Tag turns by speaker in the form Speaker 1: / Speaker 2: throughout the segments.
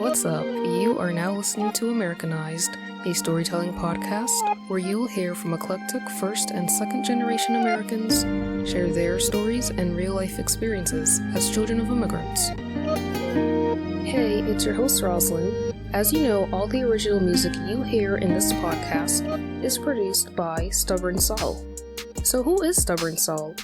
Speaker 1: What's up? You are now listening to Americanized, a storytelling podcast where you will hear from eclectic first and second generation Americans share their stories and real life experiences as children of immigrants. Hey, it's your host Roslyn. As you know, all the original music you hear in this podcast is produced by Stbrn Sal. So who is Stbrn Sal?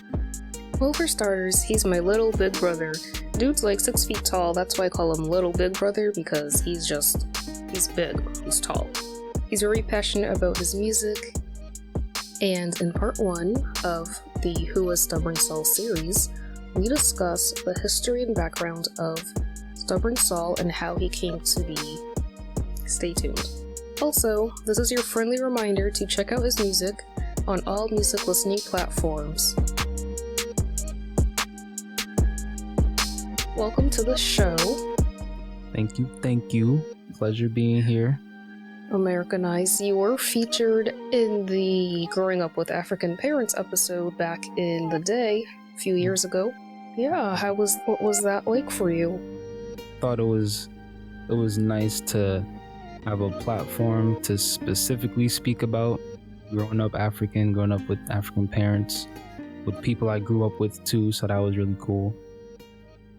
Speaker 1: Well, for starters, he's my little big brother. Dude's like 6 feet tall, that's why I call him Little Big Brother, because he's big, he's tall. He's very passionate about his music, and in part 1 of the Who is Stbrn Sal series, we discuss the history and background of Stbrn Sal and how he came to be. Stay tuned. Also, this is your friendly reminder to check out his music on all music listening platforms. Welcome to the show.
Speaker 2: Thank you. Pleasure being here.
Speaker 1: Americanized. You were featured in the Growing Up with African Parents episode back in the day, a few years ago. Yeah, what was that like for you?
Speaker 2: Thought it was nice to have a platform to specifically speak about growing up with African parents, with people I grew up with too, so that was really cool.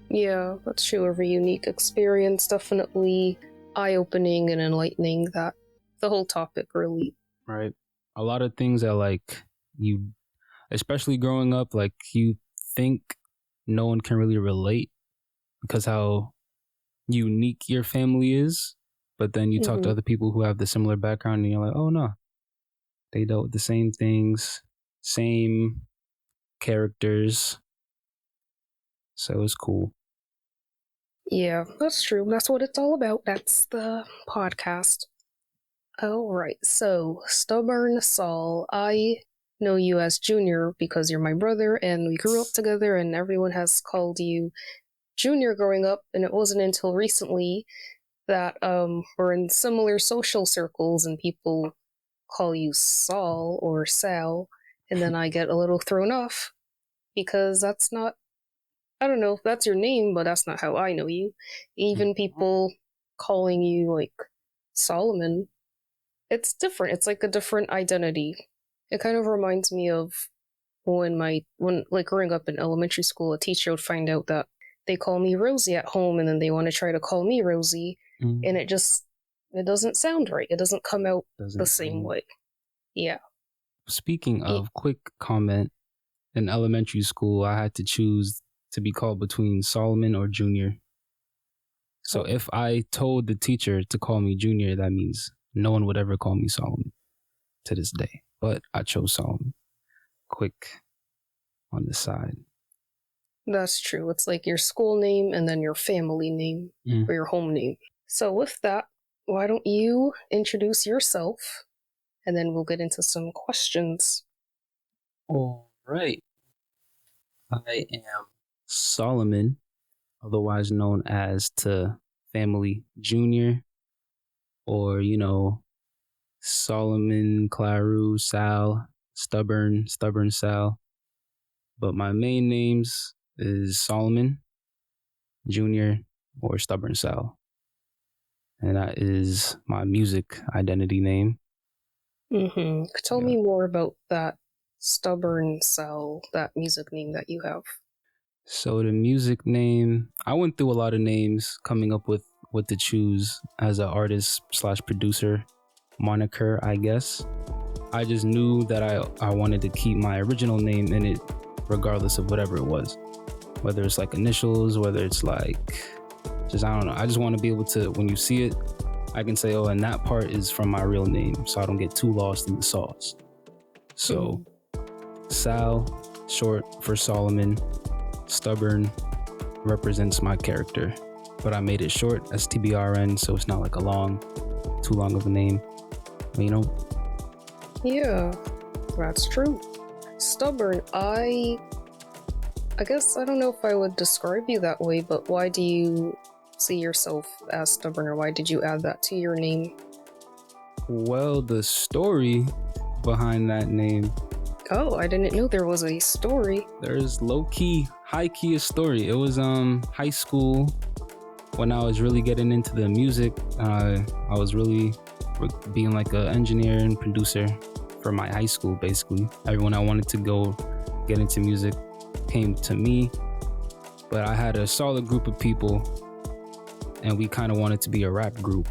Speaker 1: Yeah, that's true. A very unique experience, definitely eye-opening and enlightening, that the whole topic really.
Speaker 2: Right. A lot of things that you, especially growing up, you think no one can really relate because how unique your family is, but then you talk to other people who have the similar background and you're like, oh no, they dealt with the same things, same characters. So it was cool.
Speaker 1: Yeah, that's true. That's what it's all about. That's the podcast. Alright, so Stbrn Sal, I know you as Junior because you're my brother and we grew up together and everyone has called you Junior growing up, and it wasn't until recently that we're in similar social circles and people call you Sal or Sal, and then I get a little thrown off because that's not, I don't know if that's your name, but that's not how I know you. Even people calling you like Solomon, it's different. It's like a different identity. It kind of reminds me of when growing up in elementary school, a teacher would find out that they call me Rosie at home and then they want to try to call me Rosie, and it doesn't sound right. It doesn't come out the same way. Yeah.
Speaker 2: Speaking of, quick comment, in elementary school, I had to choose to be called between Solomon or Junior. So if I told the teacher to call me Junior, that means no one would ever call me Solomon to this day. But I chose Solomon. Quick on the side.
Speaker 1: That's true. It's like your school name and then your family name or your home name. So with that, why don't you introduce yourself and then we'll get into some questions.
Speaker 2: All right. I am Solomon, otherwise known as to family Junior, or Solomon, Claru, Sal, Stbrn Sal. But my main names is Solomon, Junior, or Stbrn Sal, and that is my music identity name.
Speaker 1: Tell me more about that Stbrn Sal, that music name that you have.
Speaker 2: So the music name, I went through a lot of names coming up with what to choose as an artist / producer moniker, I guess. I just knew that I wanted to keep my original name in it regardless of whatever it was. Whether it's like initials, whether it's like, I don't know. I just want to be able to, when you see it, I can say, oh, and that part is from my real name, so I don't get too lost in the sauce. So Sal, short for Solomon. Stbrn represents my character, but I made it short, Stbrn, so it's not like too long of a name,
Speaker 1: Yeah, that's true. Stbrn, I guess I don't know if I would describe you that way, but why do you see yourself as Stbrn, or why did you add that to your name?
Speaker 2: Well, the story behind that name.
Speaker 1: Oh, I didn't know there was a story.
Speaker 2: There's high key a story. It was high school. when I was really getting into the music, I was really being like an engineer and producer for my high school. Basically, everyone I wanted to go get into music came to me, but I had a solid group of people, and we kind of wanted to be a rap group.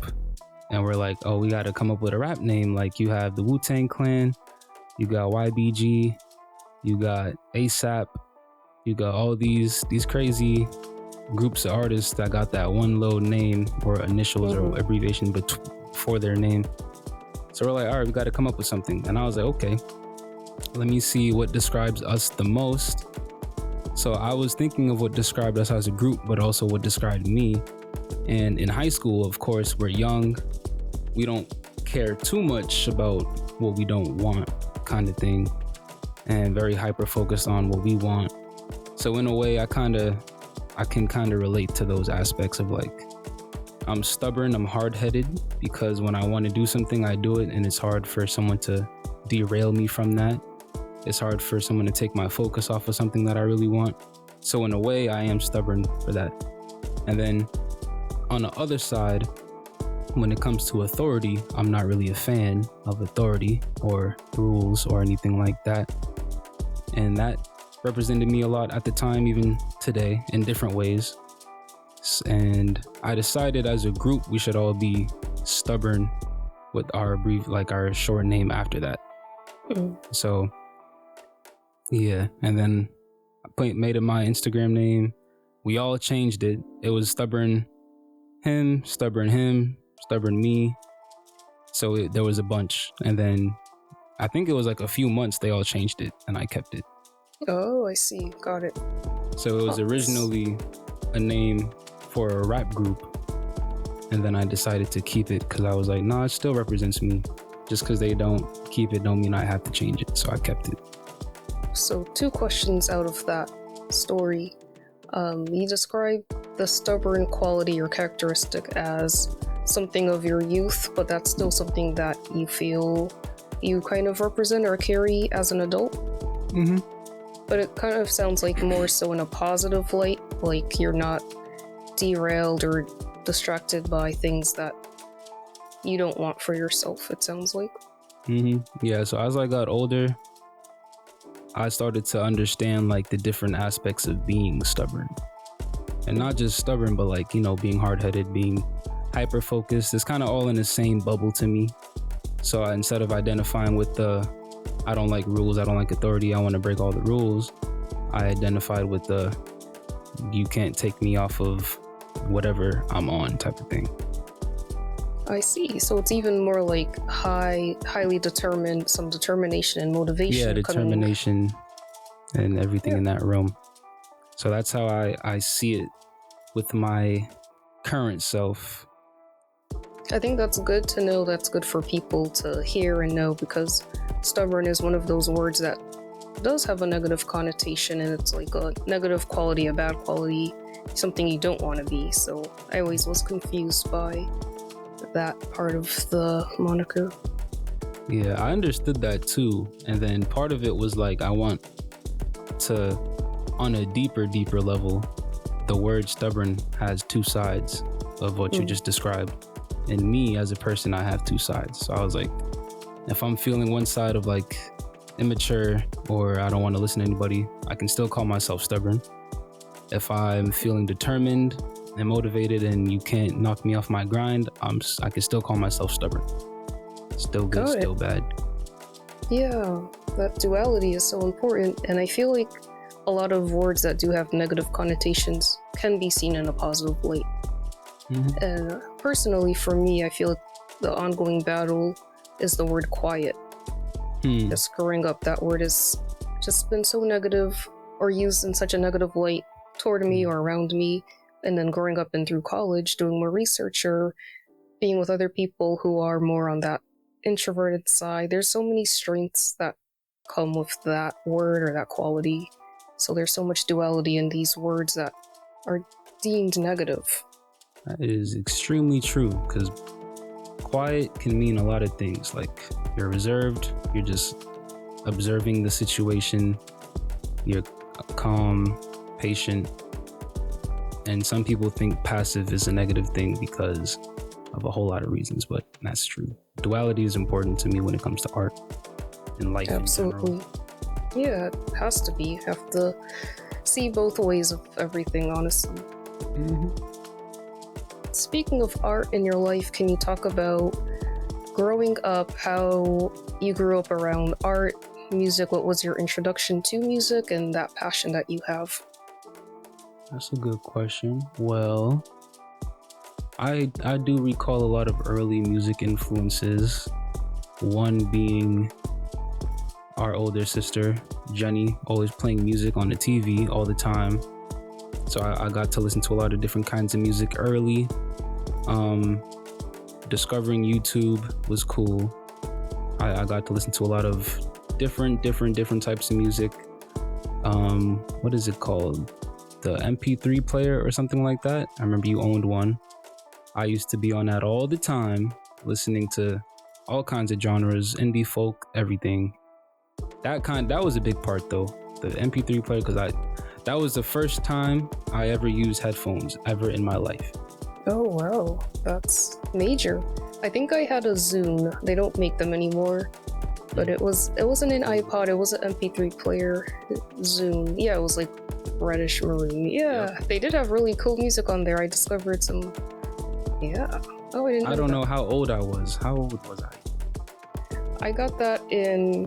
Speaker 2: And we're like, oh, we got to come up with a rap name. Like, you have the Wu-Tang Clan, you got YBG, you got ASAP, you got all these crazy groups of artists that got that one little name or initials or abbreviation before their name. So we're like, all right, we got to come up with something. And I was like, okay, let me see what describes us the most. So I was thinking of what described us as a group, but also what described me. And in high school, of course, we're young. We don't care too much about what we don't want, kind of thing, and very hyper focused on what we want. So in a way, I can kind of relate to those aspects of like, I'm stubborn, I'm hard-headed, because when I want to do something, I do it, and it's hard for someone to derail me from that. It's hard for someone to take my focus off of something that I really want. So in a way, I am stubborn for that. And then on the other side, when it comes to authority, I'm not really a fan of authority or rules or anything like that. And that represented me a lot at the time, even today, in different ways. And I decided as a group, we should all be stubborn with our our short name after that. So yeah, and then I made it my Instagram name. We all changed it. It was Stubborn him, Stubborn me. So there was a bunch. And then I think it was like a few months they all changed it, and I kept it.
Speaker 1: Oh, I see. Got it.
Speaker 2: So it was originally a name for a rap group, and then I decided to keep it because I was like, nah, it still represents me. Just because they don't keep it don't mean I have to change it. So I kept it.
Speaker 1: So 2 questions out of that story. You described the stubborn quality or characteristic as something of your youth, but that's still something that you feel you kind of represent or carry as an adult.
Speaker 2: Mm-hmm.
Speaker 1: But it kind of sounds like more so in a positive light, like you're not derailed or distracted by things that you don't want for yourself, it sounds like.
Speaker 2: Mm-hmm. Yeah, so as I got older, I started to understand like the different aspects of being stubborn. And not just stubborn, but like, being hard-headed, being hyper-focused. It's kind of all in the same bubble to me. So instead of identifying with the, I don't like rules, I don't like authority, I want to break all the rules, I identified with the, you can't take me off of whatever I'm on type of thing.
Speaker 1: I see. So it's even more like highly determined, some determination and motivation.
Speaker 2: Yeah, determination and everything in that realm. So that's how I see it with my current self.
Speaker 1: I think that's good to know. That's good for people to hear and know, because stubborn is one of those words that does have a negative connotation, and it's like a negative quality, a bad quality, something you don't want to be. So I always was confused by that part of the moniker.
Speaker 2: Yeah, I understood that too. And then part of it was like, I want to, on a deeper level, the word stubborn has 2 sides of what you just described. And me as a person, I have 2 sides. So I was like, if I'm feeling one side of like immature or I don't want to listen to anybody, I can still call myself stubborn. If I'm feeling determined and motivated and you can't knock me off my grind, I can still call myself stubborn. Still good, still bad.
Speaker 1: Yeah, that duality is so important, and I feel like a lot of words that do have negative connotations can be seen in a positive light. Mm-hmm. And personally, for me, I feel like the ongoing battle is the word quiet. Just growing up, that word has just been so negative or used in such a negative light toward me or around me. And then growing up and through college, doing more research or being with other people who are more on that introverted side, there's so many strengths that come with that word or that quality. So there's so much duality in these words that are deemed negative.
Speaker 2: That is extremely true, because quiet can mean a lot of things. Like, you're reserved, you're just observing the situation, you're calm, patient. And some people think passive is a negative thing because of a whole lot of reasons, but that's true. Duality is important to me when it comes to art and life
Speaker 1: Absolutely.
Speaker 2: in general.
Speaker 1: Yeah, it has to be. Have to see both ways of everything, honestly. Speaking of art in your life, can you talk about growing up, how you grew up around art, music? What was your introduction to music and that passion that you have?
Speaker 2: That's a good question. Well, I do recall a lot of early music influences. One being our older sister, Jenny, always playing music on the TV all the time. So I got to listen to a lot of different kinds of music early. Discovering YouTube was cool. I got to listen to a lot of different types of music. What is it called? The MP3 player or something like that. I remember you owned one. I used to be on that all the time, listening to all kinds of genres, indie, folk, everything. That was a big part though, the MP3 player, because that was the first time I ever used headphones ever in my life.
Speaker 1: Oh wow, that's major. I think I had a Zune. They don't make them anymore, but it wasn't an iPod. It was an MP3 player. Zune. Yeah, it was like reddish maroon. Yeah,
Speaker 2: Yep.
Speaker 1: they did have really cool music on there. I discovered some. Yeah. Oh, I
Speaker 2: don't
Speaker 1: that.
Speaker 2: know how old I was. How old was I?
Speaker 1: I got that in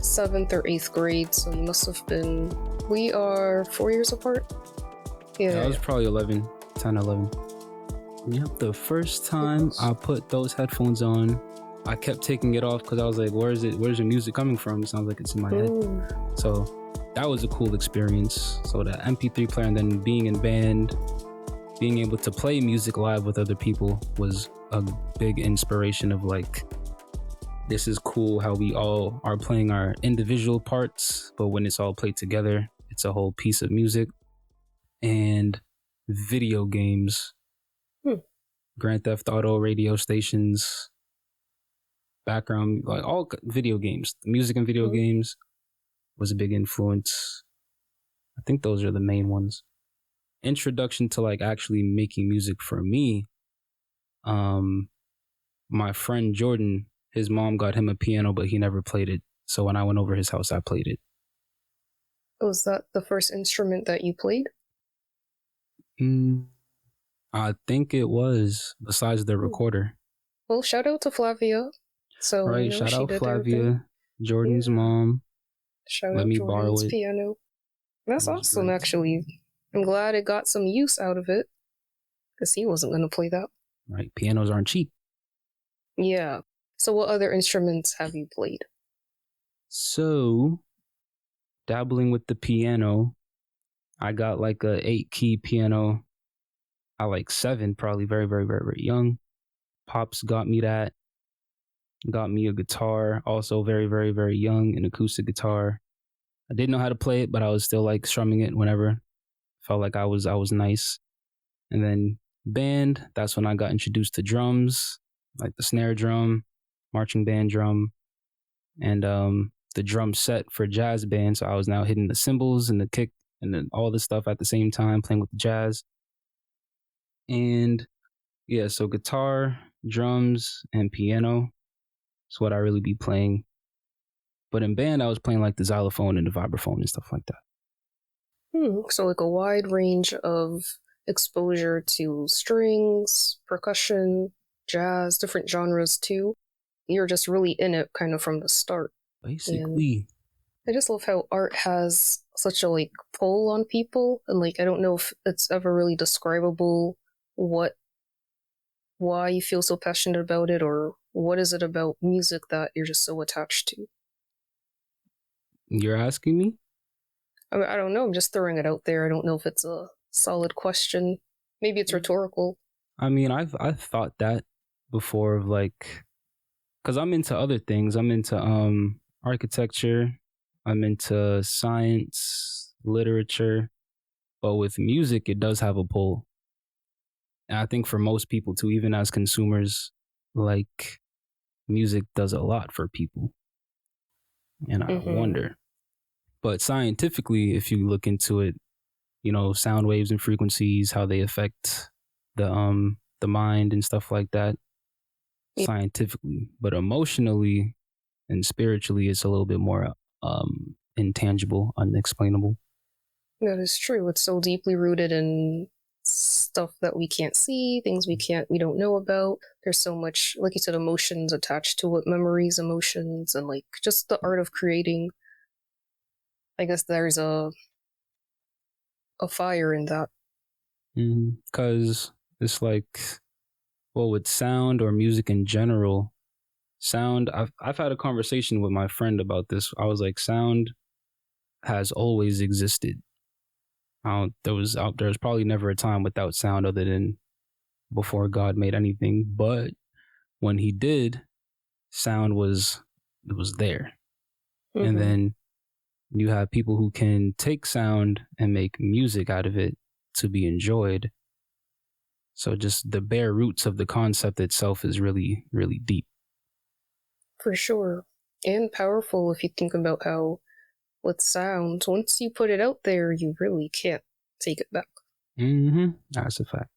Speaker 1: 7th or 8th grade, so you must have been. We are 4 years apart.
Speaker 2: Yeah, I was probably 11, 10, 11. Yep, the first time I put those headphones on, I kept taking it off because I was like, where's the music coming from? It sounds like it's in my head. So that was a cool experience. So the MP3 player, and then being in band, being able to play music live with other people was a big inspiration of like, this is cool how we all are playing our individual parts, but when it's all played together, it's a whole piece of music. And video games. Grand Theft Auto radio stations, background, like all video games. The music and video games was a big influence. I think those are the main ones. Introduction to like actually making music for me. My friend Jordan, his mom got him a piano, but he never played it. So when I went over his house, I played it.
Speaker 1: Was that the first instrument that you played?
Speaker 2: I think it was, besides the recorder.
Speaker 1: Well, shout out to Flavia. So
Speaker 2: right, shout out Flavia, Jordan's mom.
Speaker 1: Shout
Speaker 2: Let
Speaker 1: out
Speaker 2: me
Speaker 1: Jordan's
Speaker 2: borrow it.
Speaker 1: piano. That's awesome,
Speaker 2: great.
Speaker 1: actually. I'm glad it got some use out of it, because he wasn't going to play that.
Speaker 2: Right, pianos aren't cheap.
Speaker 1: Yeah. So what other instruments have you played?
Speaker 2: So, dabbling with the piano, I got like a 8-key piano. I like 7, probably very, very, very, very young. Pops got me that. Got me a guitar, also very, very, very young, an acoustic guitar. I didn't know how to play it, but I was still like strumming it whenever. Felt like I was nice. And then band, that's when I got introduced to drums, like the snare drum, marching band drum, and the drum set for jazz band. So I was now hitting the cymbals and the kick and then all this stuff at the same time, playing with the jazz. And yeah, so guitar, drums, and piano is what I really be playing. But in band, I was playing like the xylophone and the vibraphone and stuff like that.
Speaker 1: So like a wide range of exposure to strings, percussion, jazz, different genres too. You're just really in it kind of from the start.
Speaker 2: Basically.
Speaker 1: And I just love how art has such a like pull on people, and like I don't know if it's ever really describable why you feel so passionate about it, or what is it about music that you're just so attached to.
Speaker 2: You're asking me?
Speaker 1: I don't know. I'm just throwing it out there. I don't know if it's a solid question. Maybe it's rhetorical.
Speaker 2: I mean, I've thought that before of like, because I'm into other things. I'm into architecture. I'm into science, literature. But with music, it does have a pull. And I think for most people too, even as consumers, like music does a lot for people. And I wonder. But scientifically, if you look into it, sound waves and frequencies, how they affect the mind and stuff like that
Speaker 1: Yeah,
Speaker 2: scientifically. But emotionally and spiritually, it's a little bit more intangible, unexplainable.
Speaker 1: that is true. It's so deeply rooted in stuff that we can't see, things we don't know about. There's so much, like you said, emotions attached to it, memories, emotions, and like just the art of creating. I guess there's a fire in that.
Speaker 2: Because it's like, well, with sound or music in general, sound. I've had a conversation with my friend about this. I was like, sound has always existed. There was probably never a time without sound other than before God made anything. But when He did, sound was there. And then you have people who can take sound and make music out of it to be enjoyed. So just the bare roots of the concept itself is really, really deep.
Speaker 1: For sure. And powerful if you think about how, with sound, once you put it out there, you really can't take it back.
Speaker 2: That's a fact.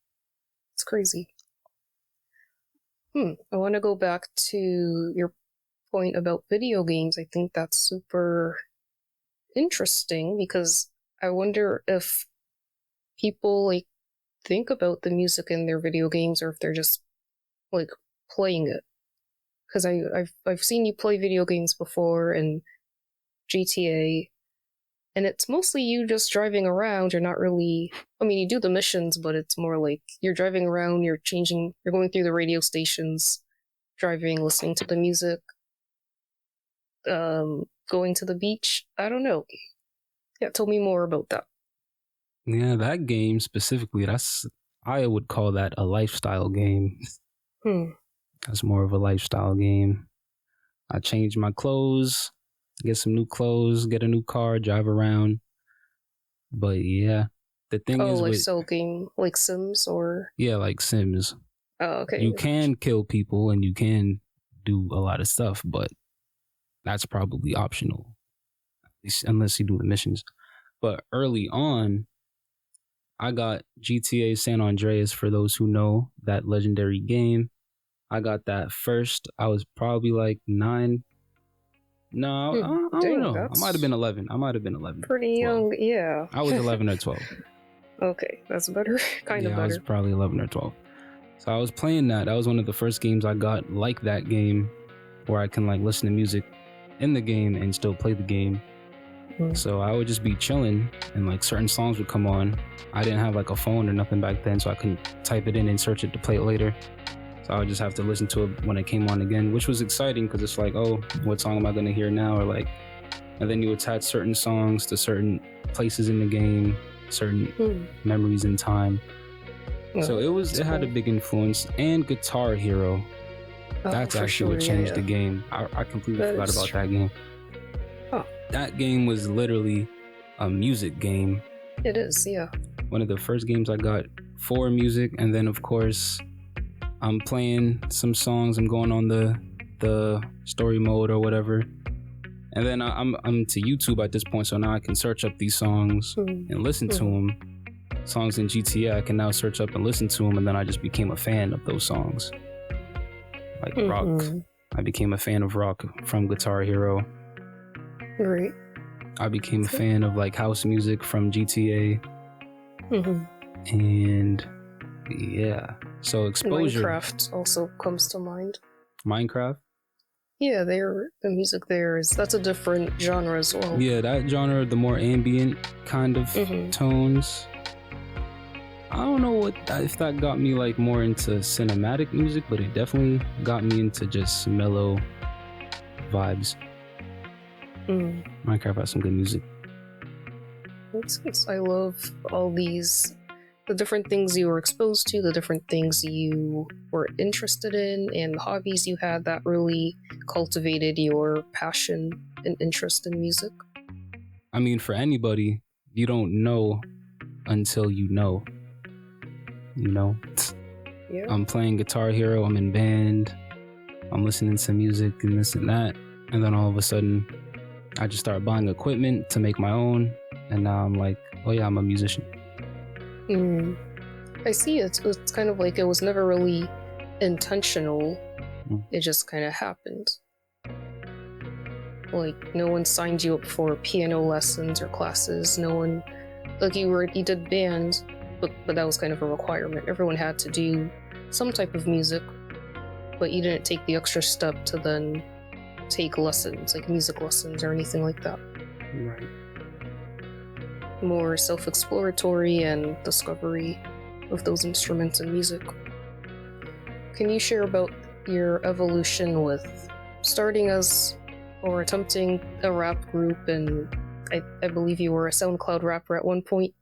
Speaker 1: It's crazy. I want to go back to your point about video games. I think that's super interesting because I wonder if people like think about the music in their video games or if they're just like playing it. Because I've seen you play video games before and GTA, and it's mostly you just driving around. You're not really. I mean, you do the missions, but it's more like you're driving around. You're going through the radio stations, driving, listening to the music, going to the beach. I don't know. Yeah, tell me more about that.
Speaker 2: Yeah, that game specifically, I would call that a lifestyle game. That's more of a lifestyle game. I change my clothes, get some new clothes, get a new car, drive around. But yeah, the thing is with
Speaker 1: Lifestyle game like Sims or
Speaker 2: like Sims.
Speaker 1: oh, okay.
Speaker 2: You can kill people and you can do a lot of stuff, but that's probably optional, unless you do the missions. But early on, I got GTA San Andreas, for those who know that legendary game. I got that first. I was probably like 9. No, I don't know. I might have been 11.
Speaker 1: Pretty
Speaker 2: 12.
Speaker 1: young, yeah.
Speaker 2: I was 11 or 12.
Speaker 1: Okay, that's better. Kind of better.
Speaker 2: I was probably 11 or 12. So I was playing that. That was one of the first games I got like that game, where I can like listen to music in the game and still play the game. So I would just be chilling and like certain songs would come on. I didn't have like a phone or nothing back then, so I couldn't type it in and search it to play it later. So I would just have to listen to it when it came on again, which was exciting because it's like, oh, what song am I going to hear now? Or like, and then you attach certain songs to certain places in the game, certain memories in time. So it had a big influence. And Guitar Hero, that's actually what changed the game. I completely forgot about that game. That game was literally a music game.
Speaker 1: It is, yeah.
Speaker 2: One of the first games I got for music, and then of course I'm playing some songs. I'm going on the story mode or whatever, and then I'm to YouTube at this point. So now I can search up these songs and listen to them. Songs in GTA, I can now search up and listen to them, and then I just became a fan of those songs. Like rock, I became a fan of rock from Guitar Hero.
Speaker 1: Right.
Speaker 2: I became a fan of like house music from GTA. And yeah, so exposure.
Speaker 1: Minecraft also comes to mind.
Speaker 2: Minecraft?
Speaker 1: Yeah, the music that's a different genre as well.
Speaker 2: Yeah, that genre, the more ambient kind of tones. I don't know if that got me like more into cinematic music, but it definitely got me into just mellow vibes. Minecraft has some good music.
Speaker 1: I love all the different things you were exposed to, the different things you were interested in, and the hobbies you had that really cultivated your passion and interest in music.
Speaker 2: I mean, for anybody, you don't know until you know. You know?
Speaker 1: Yeah.
Speaker 2: I'm playing Guitar Hero, I'm in band, I'm listening to music and this and that, and then all of a sudden I just start buying equipment to make my own, and now I'm like, oh yeah, I'm a musician.
Speaker 1: Mm. I see. It's kind of like it was never really intentional. It just kind of happened. Like no one signed you up for piano lessons or classes. No one, like you did band, but that was kind of a requirement. Everyone had to do some type of music, but you didn't take the extra step to then take lessons, like music lessons or anything like that.
Speaker 2: Right.
Speaker 1: More self-exploratory and discovery of those instruments and music. Can you share about your evolution with starting as or attempting a rap group, and I believe you were a SoundCloud rapper at one point,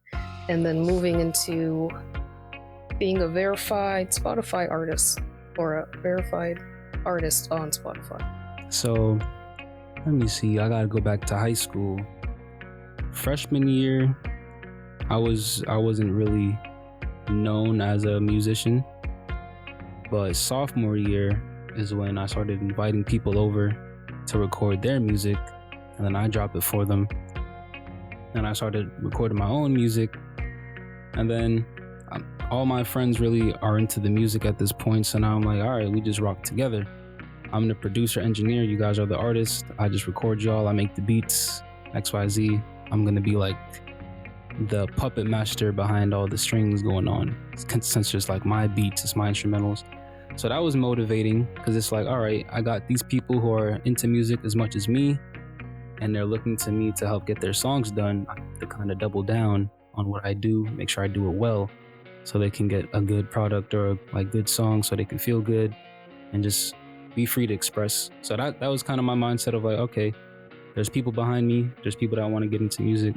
Speaker 1: and then moving into being a verified Spotify artist or a verified artist on Spotify?
Speaker 2: So let me see. I gotta go back to high school. Freshman year, I wasn't really known as a musician, but sophomore year is when I started inviting people over to record their music, and then I drop it for them. And I started recording my own music, and then all my friends really are into the music at this point. So now I'm like, all right, we just rock together. I'm the producer, engineer. You guys are the artists. I just record y'all. I make the beats, XYZ. I'm gonna be like the puppet master behind all the strings going on, since it's just like my beats, it's my instrumentals. So that was motivating, because it's like, all right, I got these people who are into music as much as me, and they're looking to me to help get their songs done. I have to kind of double down on what I do, make sure I do it well, so they can get a good product or like good song, so they can feel good and just be free to express. So that was kind of my mindset of like, okay, there's people behind me, there's people that want to get into music,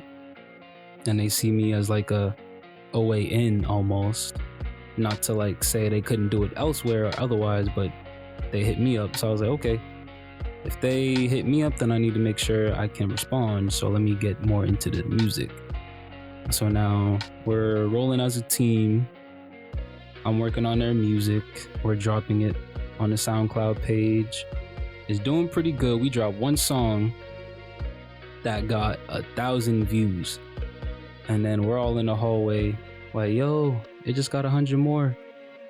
Speaker 2: and they see me as like a way in almost. Not to like say they couldn't do it elsewhere or otherwise, but they hit me up. So I was like, okay, if they hit me up, then I need to make sure I can respond. So let me get more into the music. So now we're rolling as a team. I'm working on their music. We're dropping it on the SoundCloud page. It's doing pretty good. We dropped one song that got 1,000 views. And then we're all in the hallway like, yo, it just got 100 more.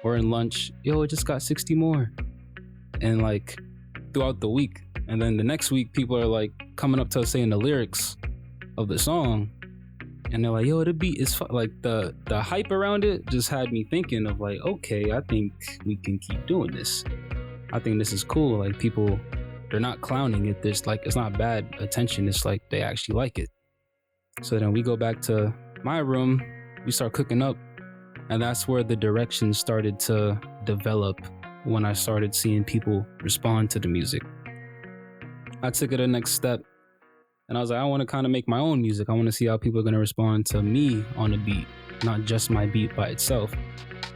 Speaker 2: We're in lunch, yo, it just got 60 more. And like throughout the week. And then the next week, people are like coming up to us saying the lyrics of the song. And they're like, yo, the beat is like the hype around it just had me thinking of like, okay, I think we can keep doing this. I think this is cool. Like people, they're not clowning it. There's like, it's not bad attention. It's like they actually like it. So then we go back to my room, we start cooking up, and that's where the direction started to develop when I started seeing people respond to the music. I took it the next step, and I was like, I want to kind of make my own music. I want to see how people are going to respond to me on a beat, not just my beat by itself.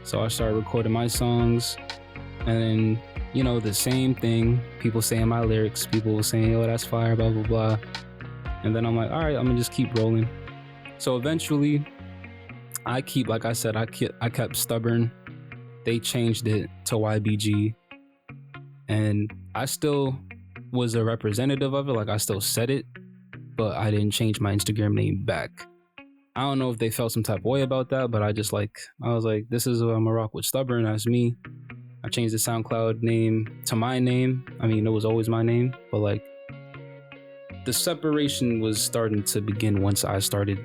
Speaker 2: So I started recording my songs, and then, you know, the same thing, people saying my lyrics, people saying, oh, that's fire, blah, blah, blah. And then I'm like, all right, I'm gonna just keep rolling. So eventually, like I said, I kept stubborn. They changed it to YBG, and I still was a representative of it. Like I still said it, but I didn't change my Instagram name back. I don't know if they felt some type of way about that, but I was like, this is what I'm gonna rock with Stbrn. That's me. I changed the SoundCloud name to my name. I mean, it was always my name, but like the separation was starting to begin once I started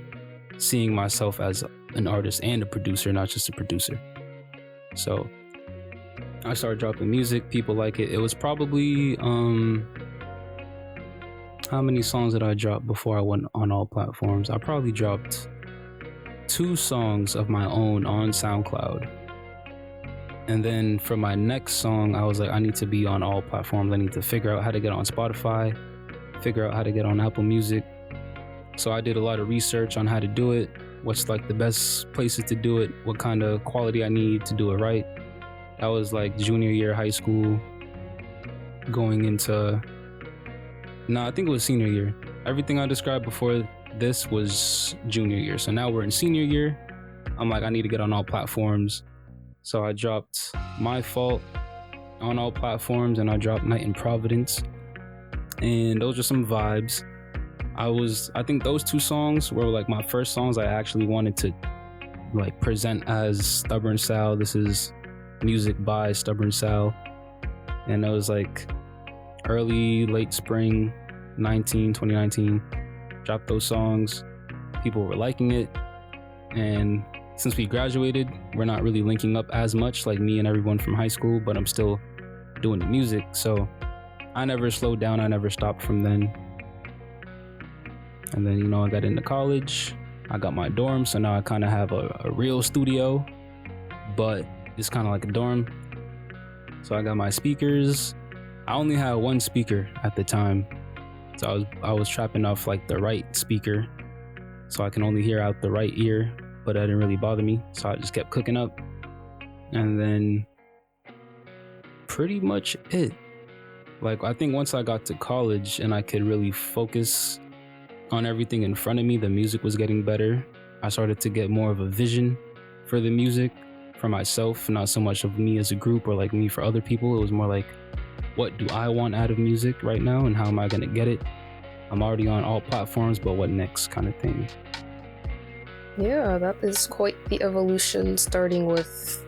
Speaker 2: seeing myself as an artist and a producer, not just a producer. So I started dropping music. People like it. It was probably how many songs did I drop before I went on all platforms? I probably dropped 2 songs of my own on SoundCloud. And then for my next song, I was like, I need to be on all platforms. I need to figure out how to get on Spotify, figure out how to get on Apple Music. So I did a lot of research on how to do it, what's like the best places to do it, what kind of quality I need to do it right. That was like junior year high school, going into, I think it was senior year. Everything I described before this was junior year. So now we're in senior year. I'm like, I need to get on all platforms. So I dropped My Fault on all platforms, and I dropped Night in Providence. And those are some vibes. I think those 2 songs were like my first songs I actually wanted to like present as Stbrn Sal. This is music by Stbrn Sal. And it was like late spring 2019. Dropped those songs. People were liking it. And since we graduated, we're not really linking up as much, like me and everyone from high school, but I'm still doing the music. So I never slowed down. I never stopped from then. And then, I got into college. I got my dorm. So now I kind of have a real studio, but it's kind of like a dorm. So I got my speakers. I only had one speaker at the time. So I was trapping off like the right speaker. So I can only hear out the right ear, but that didn't really bother me. So I just kept cooking up. And then pretty much it. Like, I think once I got to college and I could really focus on everything in front of me, the music was getting better. I started to get more of a vision for the music for myself, not so much of me as a group or like me for other people. It was more like, what do I want out of music right now and how am I going to get it? I'm already on all platforms, but what next kind of thing.
Speaker 1: Yeah, that is quite the evolution, starting with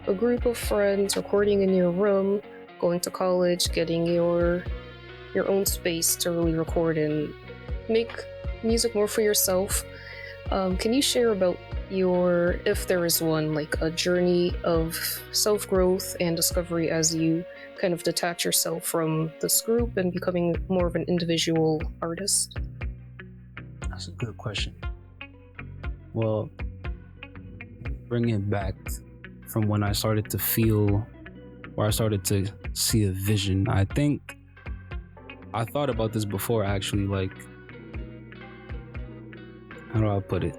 Speaker 1: a group of friends, recording in your room, going to college, getting your own space to really record and make music more for yourself. Can you share about your, if there is one, like a journey of self-growth and discovery as you kind of detach yourself from this group and becoming more of an individual artist?
Speaker 2: That's a good question. Well, bring it back from when I started to feel, or I started to see a vision. I think I thought about this before, actually. Like, how do I put it?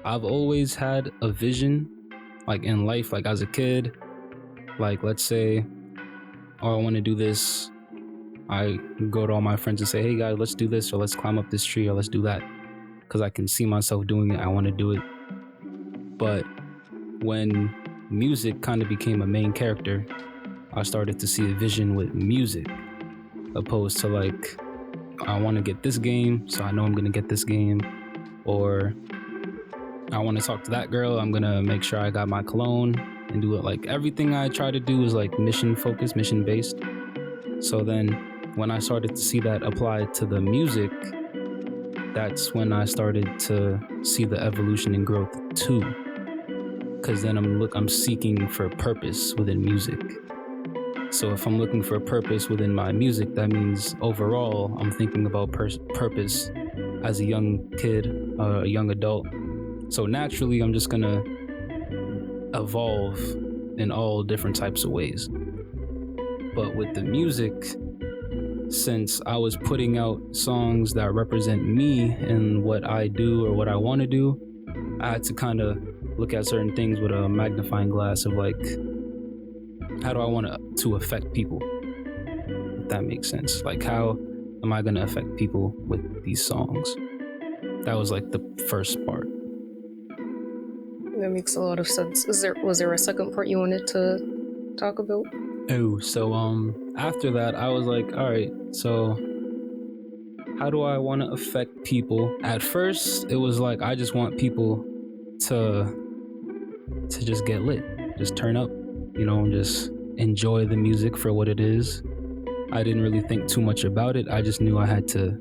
Speaker 2: I've always had a vision, like in life, like as a kid. Like, let's say, oh, I want to do this. I go to all my friends and say, hey guys, let's do this, or let's climb up this tree, or let's do that. Because I can see myself doing it. I want to do it. But when music kind of became a main character, I started to see a vision with music, opposed to like, I want to get this game, so I know I'm going to get this game. Or I want to talk to that girl, I'm going to make sure I got my cologne and do it. Like, everything I try to do is like mission focused, mission based. So then when I started to see that applied to the music, that's when I started to see the evolution and growth too. Because then I'm seeking for purpose within music. So if I'm looking for a purpose within my music, that means overall I'm thinking about purpose as a young kid, a young adult. So naturally, I'm just gonna evolve in all different types of ways. But with the music, since I was putting out songs that represent me and what I do or what I want to do, I had to kind of look at certain things with a magnifying glass of like, how do I want to affect people? If that makes sense. Like, how am I going to affect people with these songs? That was like the first part.
Speaker 1: That makes a lot of sense. Was there a second part you wanted to talk about?
Speaker 2: Oh, so after that, I was like, all right, so how do I want to affect people? At first, it was like, I just want people to just get lit, just turn up, just enjoy the music for what it is. I didn't really think too much about it. I just knew I had to,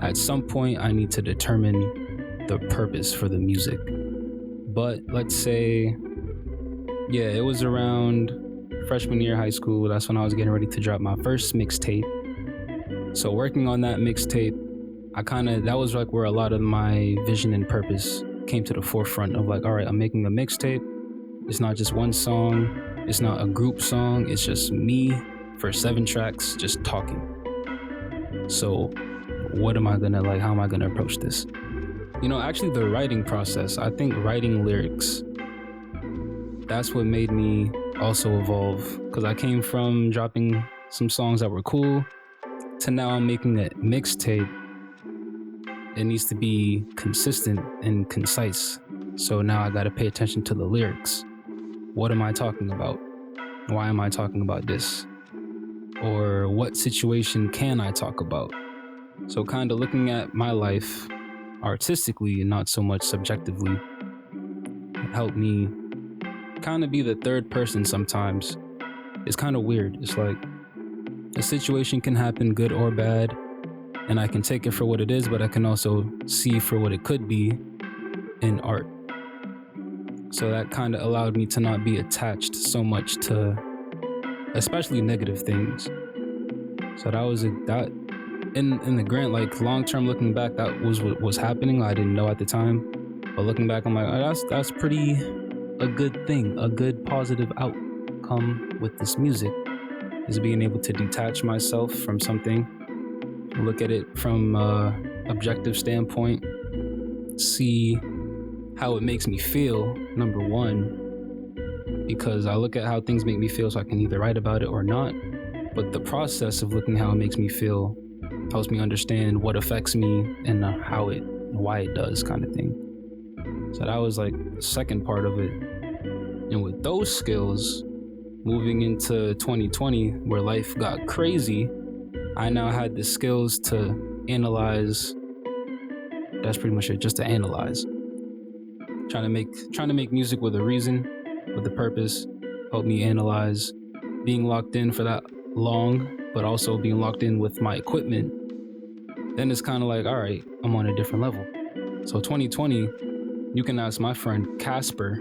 Speaker 2: at some point, I need to determine the purpose for the music. But let's say, yeah, it was around freshman year of high school. That's when I was getting ready to drop my first mixtape. So working on that mixtape, that was like where a lot of my vision and purpose came to the forefront of like, all right, I'm making a mixtape. It's not just one song. It's not a group song. It's just me for 7 tracks, just talking. So what am I gonna like, how am I gonna approach this? Actually the writing process, I think writing lyrics, that's what made me also evolve, because I came from dropping some songs that were cool to now I'm making a mixtape. It needs to be consistent and concise. So now I got to pay attention to the lyrics. What am I talking about? Why am I talking about this? Or what situation can I talk about? So kind of looking at my life artistically and not so much subjectively. help me kind of be the third person sometimes. It's kind of weird. It's like a situation can happen good or bad, and I can take it for what it is, but I can also see for what it could be in art. So that kind of allowed me to not be attached so much to especially negative things. So that was that in the grant, like long term looking back, that was what was happening. I didn't know at the time, but looking back, I'm like, oh, that's pretty a good thing, a good positive outcome with this music is being able to detach myself from something, look at it from objective standpoint, see how it makes me feel, number one, because I look at how things make me feel so I can either write about it or not. But the process of looking how it makes me feel helps me understand what affects me and why it does, kind of thing. So that was like the second part of it. And with those skills, moving into 2020, where life got crazy, I now had the skills to analyze. That's pretty much it, just to analyze. Trying to make music with a reason, with a purpose, help me analyze. Being locked in for that long, but also being locked in with my equipment, then it's kind of like, all right, I'm on a different level. So 2020, you can ask my friend Casper.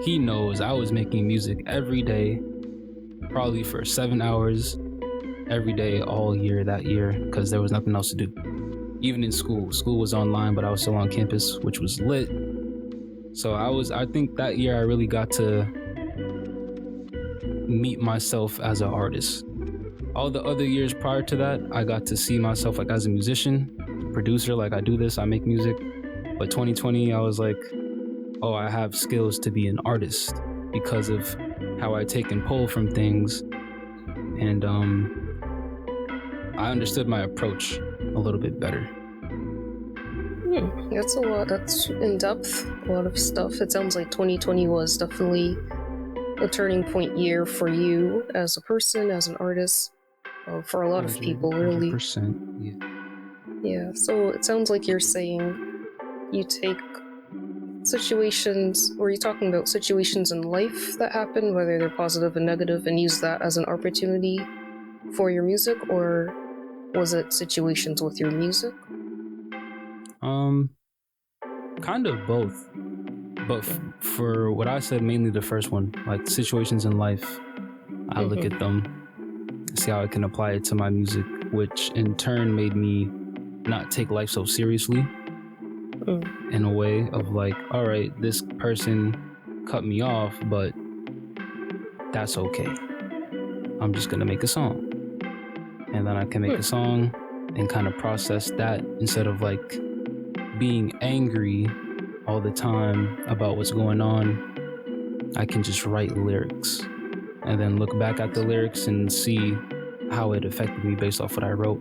Speaker 2: He knows I was making music every day, probably for 7 hours every day all year that year, because there was nothing else to do. Even in school was online, but I was still on campus, which was lit. So I think that year I really got to meet myself as an artist. All the other years prior to that, I got to see myself like as a musician, producer, like I do this, I make music. But 2020, I was like, oh, I have skills to be an artist because of how I take and pull from things. And I understood my approach a little bit better.
Speaker 1: That's a lot. That's in depth. A lot of stuff. It sounds like 2020 was definitely a turning point year for you as a person, as an artist. For a lot of people, really.
Speaker 2: 100%, yeah.
Speaker 1: Yeah, so it sounds like you're saying you take situations, or you're talking about situations in life that happen, whether they're positive and negative, and use that as an opportunity for your music, or was it situations with your music?
Speaker 2: Kind of both. But for what I said, mainly the first one, like situations in life, I look at them, see how I can apply it to my music, which in turn made me not take life so seriously in a way of like, all right, this person cut me off, but that's okay. I'm just gonna make a song. And then I can make a song and kind of process that instead of like being angry all the time about what's going on. I can just write lyrics and then look back at the lyrics and see how it affected me based off what I wrote.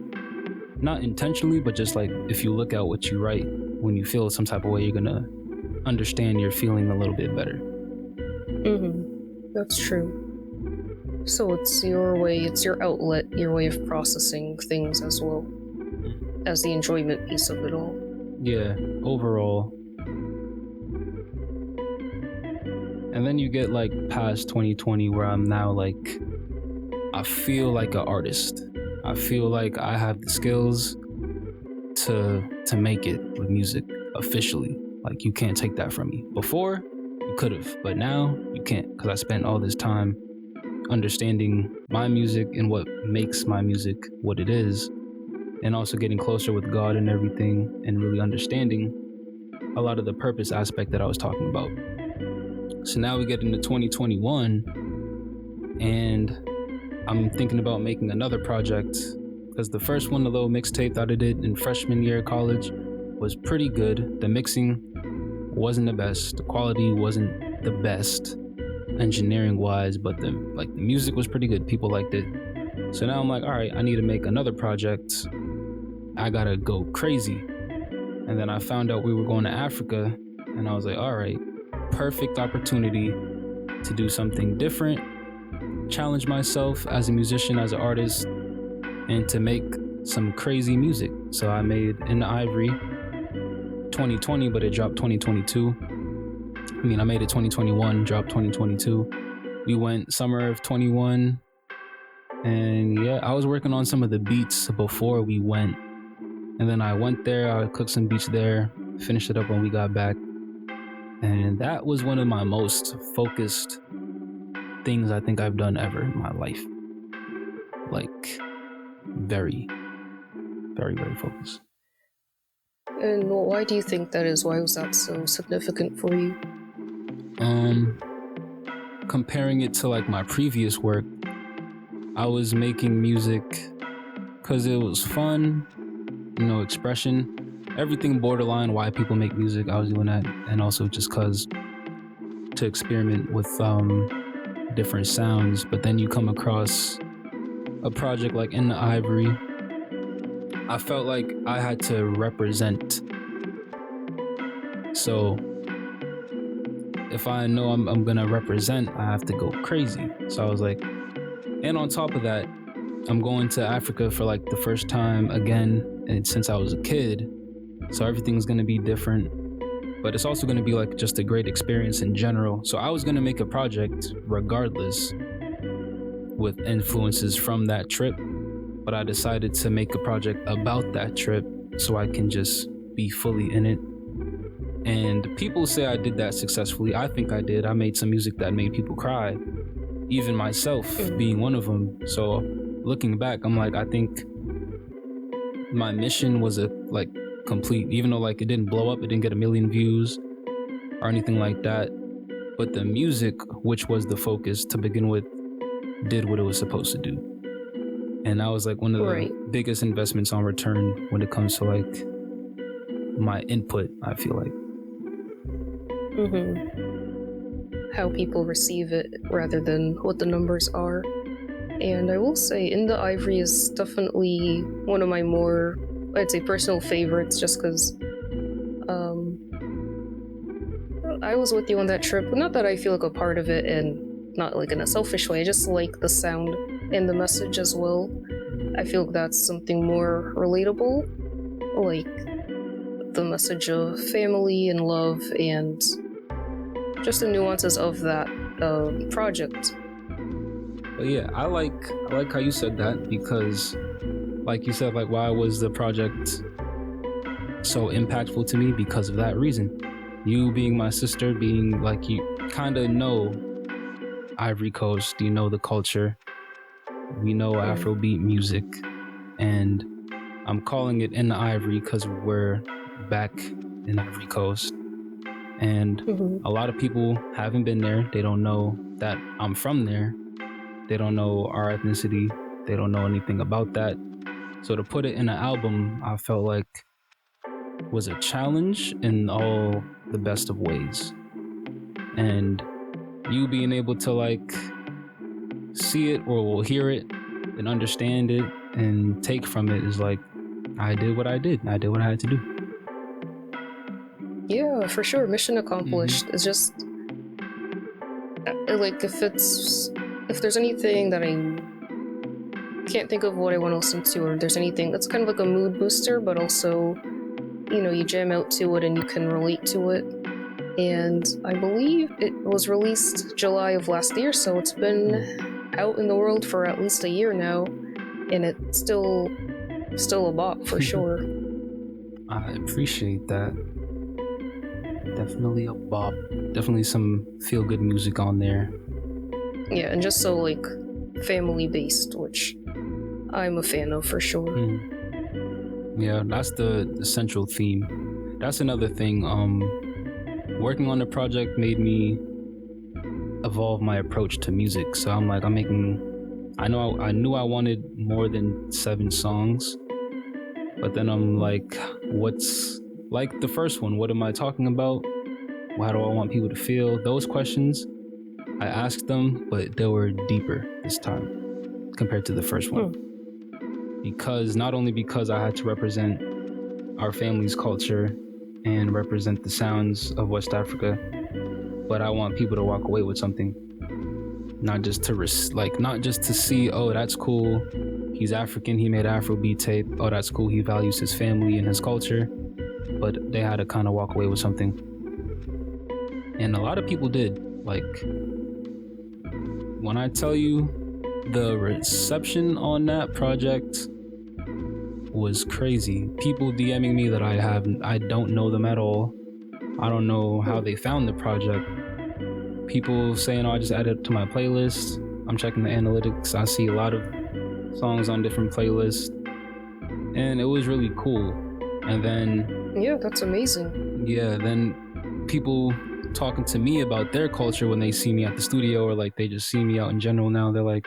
Speaker 2: Not intentionally, but just like if you look at what you write, when you feel some type of way, you're gonna understand your feeling a little bit better.
Speaker 1: That's true. So it's your way, it's your outlet, your way of processing things as well as the enjoyment piece of it all.
Speaker 2: Yeah, overall. And then you get like past 2020 where I'm now like, I feel like an artist. I feel like I have the skills to make it with music officially. Like you can't take that from me. Before, you could have, but now you can't, because I spent all this time understanding my music and what makes my music what it is, and also getting closer with God and everything, and really understanding a lot of the purpose aspect that I was talking about. So now we get into 2021, and I'm thinking about making another project, because the first one, the little mixtape that I did in freshman year of college, was pretty good. The mixing wasn't the best, the quality wasn't the best engineering wise, but the music was pretty good. People liked it. So now I'm like, all right, I need to make another project. I gotta go crazy. And then I found out we were going to Africa, and I was like, all right, perfect opportunity to do something different, challenge myself as a musician, as an artist, and to make some crazy music. So I made In the Ivory 2020, but it dropped 2022. I made it 2021, dropped 2022. We went summer of 21, and yeah, I was working on some of the beats before we went, and then I went there, I cooked some beats there, finished it up when we got back, and that was one of my most focused things I think I've done ever in my life. Like, very, very, very focused.
Speaker 1: And why do you think that is? Why was that so significant for you?
Speaker 2: Comparing it to like my previous work, I was making music because it was fun, expression, everything borderline why people make music. I was doing that, and also just because to experiment with different sounds. But then you come across a project like In the Ivory. I felt like I had to represent. So if I know I'm gonna represent, I have to go crazy. So I was like, and on top of that, I'm going to Africa for like the first time again, and since I was a kid, so everything's gonna be different, but it's also gonna be like just a great experience in general. So I was gonna make a project regardless with influences from that trip, but I decided to make a project about that trip so I can just be fully in it. And people say I did that successfully. I think I did. I made some music that made people cry, even myself being one of them. So looking back, I'm like, I think my mission was complete, even though like it didn't blow up, it didn't get 1 million views or anything like that. But the music, which was the focus to begin with, did what it was supposed to do. And that was like one of the biggest investments on return when it comes to like my input, I feel like.
Speaker 1: How people receive it rather than what the numbers are. And I will say In the Ivory is definitely one of my more, I'd say, personal favorites, just because I was with you on that trip. Not that I feel like a part of it, and not like in a selfish way, I just like the sound and the message as well. I feel like that's something more relatable, like the message of family and love and just the nuances of that project.
Speaker 2: But yeah, I like how you said that, because like you said, like why was the project so impactful to me? Because of that reason. You being my sister, being like, you kind of know Ivory Coast, you know the culture, we know Afrobeat music, and I'm calling it In the Ivory because we're back in Ivory Coast. And a lot of people haven't been there. They don't know that I'm from there. They don't know our ethnicity. They don't know anything about that. So to put it in an album, I felt like was a challenge in all the best of ways. And you being able to like see it or hear it and understand it and take from it is like, I did what I did. I did what I had to do.
Speaker 1: Yeah, for sure. Mission accomplished. It's just like if there's anything that I can't think of what I want to listen to, or if there's anything that's kind of like a mood booster, but also, you jam out to it and you can relate to it. And I believe it was released July of last year, so it's been out in the world for at least a year now, and it's still a bop for sure.
Speaker 2: I appreciate that. Definitely a bop. Definitely some feel-good music on there.
Speaker 1: Yeah, and just so like family-based, which I'm a fan of for sure.
Speaker 2: Yeah, that's the central theme. That's another thing. Working on the project made me evolve my approach to music. So I'm like, I knew I wanted more than 7 songs, but then I'm like, what's like the first one? What am I talking about? How do I want people to feel? Those questions, I asked them, but they were deeper this time compared to the first one. Not only because I had to represent our family's culture and represent the sounds of West Africa, but I want people to walk away with something, not just to see, oh, that's cool, he's African, he made Afrobeat tape, oh, that's cool, he values his family and his culture, but they had to kind of walk away with something. And a lot of people did. Like, when I tell you the reception on that project was crazy. People DMing me that I don't know them at all. I don't know how they found the project. People saying, oh, I just added it to my playlist. I'm checking the analytics. I see a lot of songs on different playlists. And it was really cool. And then...
Speaker 1: Yeah, that's amazing.
Speaker 2: Yeah, then people talking to me about their culture when they see me at the studio, or like they just see me out in general now. They're like,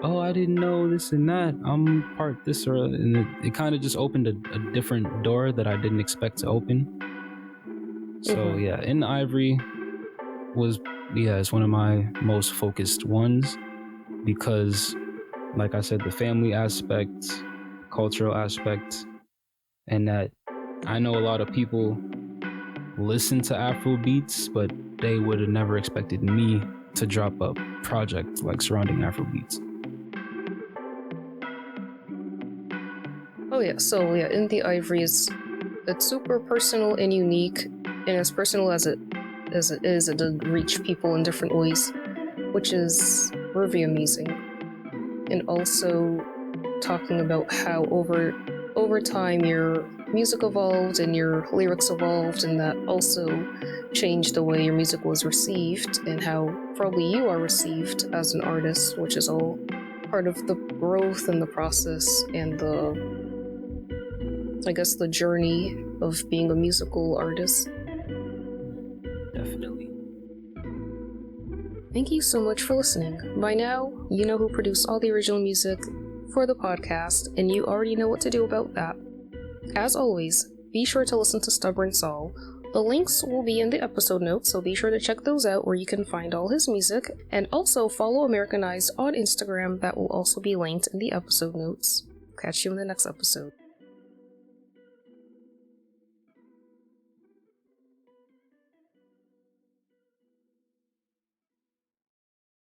Speaker 2: oh, I didn't know this and that. I'm part this, or... And it kind of just opened a different door that I didn't expect to open. So yeah, In the Ivory was... Yeah, it's one of my most focused ones because, like I said, the family aspect, cultural aspect, and that I know a lot of people listen to Afro beats, but they would have never expected me to drop a project like surrounding Afro beats.
Speaker 1: Oh yeah, so yeah, In the Ivory it's super personal and unique, and as personal as it is, it did reach people in different ways, which is really amazing. And also talking about how over time your music evolved and your lyrics evolved, and that also changed the way your music was received and how probably you are received as an artist, which is all part of the growth and the process and the journey of being a musical artist.
Speaker 2: Definitely.
Speaker 1: Thank you so much for listening. By now, you know who produced all the original music for the podcast, and you already know what to do about that. As always, be sure to listen to Stbrn Sal. The links will be in the episode notes, so be sure to check those out where you can find all his music, and also follow Americanized on Instagram. That will also be linked in the episode notes. Catch you in the next episode.